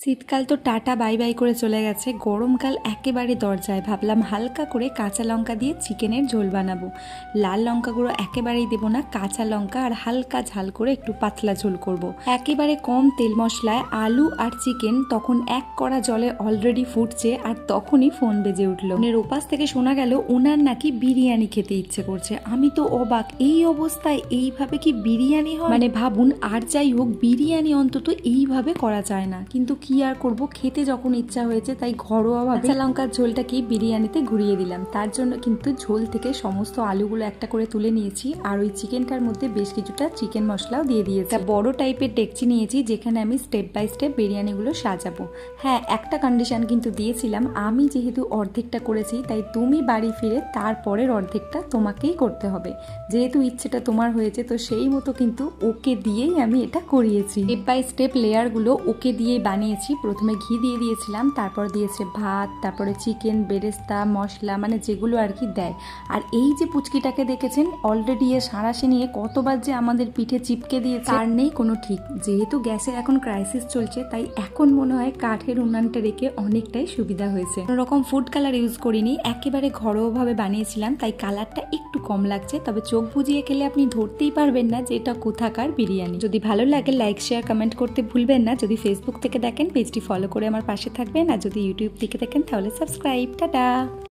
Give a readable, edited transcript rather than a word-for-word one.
শীতকাল তো tata bye bye করে চলে গেছে, গরমকাল একেবারে দরজায়। ভাবলাম হালকা করে কাঁচা লঙ্কা দিয়ে চিকেনের ঝোল বানাবো। লাল লঙ্কাগুলো একেবারেই দেবো না, কাঁচা লঙ্কা আর হালকা ঝাল করে একটু পাতলা ঝোল করব। একেবারে কম তেল মশলায় আলু আর চিকেন তখন এক কড়া জলে অলরেডি ফুটছে, আর তখনই ফোন বেজে উঠলো। ওনের ওপাশ থেকে শোনা গেল ওনার নাকি বিরিয়ানি খেতে ইচ্ছে করছে। আমি তো অবাক, এই অবস্থায় এইভাবে কি বিরিয়ানি হয়? মানে ভাবুন, আর যাই হোক বিরিয়ানি অন্তত এইভাবে করা যায় না, কিন্তু কি আর করব, খেতে যখন ইচ্ছা হয়েছে তাই ঘরোয়াভাবে কাঁচা লঙ্কার ঝোলটাকে বিরিয়ানিতে ঘুরিয়ে দিলাম। তার জন্য কিন্তু ঝোল থেকে সমস্ত আলুগুলো একটা করে তুলে নিয়েছি, আর ওই চিকেনটার মধ্যে বেশ কিছুটা চিকেন মশলাও দিয়ে দিয়েছি। বড় টাইপের ডেকচি নিয়েছি যেখানে আমি স্টেপ বাই স্টেপ বিরিয়ানিগুলো সাজাবো। হ্যাঁ, একটা কন্ডিশন কিন্তু দিয়েছিলাম, আমি যেহেতু অর্ধেকটা করেছি তাই তুমি বাড়ি ফিরে তারপরের অর্ধেকটা তোমাকেই করতে হবে। যেহেতু ইচ্ছেটা তোমার হয়েছে তো সেই মতো কিন্তু ওকে দিয়েই আমি এটা করিয়েছি। স্টেপ বাই স্টেপ লেয়ারগুলো ওকে দিয়েই বানিয়েছি। প্রথমে ঘি দিয়ে দিয়েছিলাম, তারপর দিয়েছে ভাত, তারপরে চিকেন, বেরেস্তা, মশলা, মানে যেগুলো আর কি দেয়। আর এই যে পুচকিটাকে দেখেছেন, অলরেডি এ সাঁড়াশি নিয়ে কতবার যে আমাদের পিঠে চিপকে দিয়েছে তার নেই কোনো ঠিক। যেহেতু গ্যাসের এখন ক্রাইসিস চলছে তাই এখন মনে হয় কাঠের উনানটা রেখে অনেকটাই সুবিধা হয়েছে। কোনোরকম ফুড কালার ইউজ করিনি, একেবারে ঘরোয়াভাবে বানিয়েছিলাম, তাই কালারটা একটু কম লাগছে। তবে চোখ বুজিয়ে খেলে আপনি ধরতেই পারবেন না যে এটা কোথাকার বিরিয়ানি। যদি ভালো লাগে লাইক শেয়ার কমেন্ট করতে ভুলবেন না। যদি ফেসবুক থেকে দেখেন পেজটি ফলো করে আমার পাশে থাকবেন, আর যদি ইউটিউব থেকে দেখেন তাহলে সাবস্ক্রাইব। টাটা।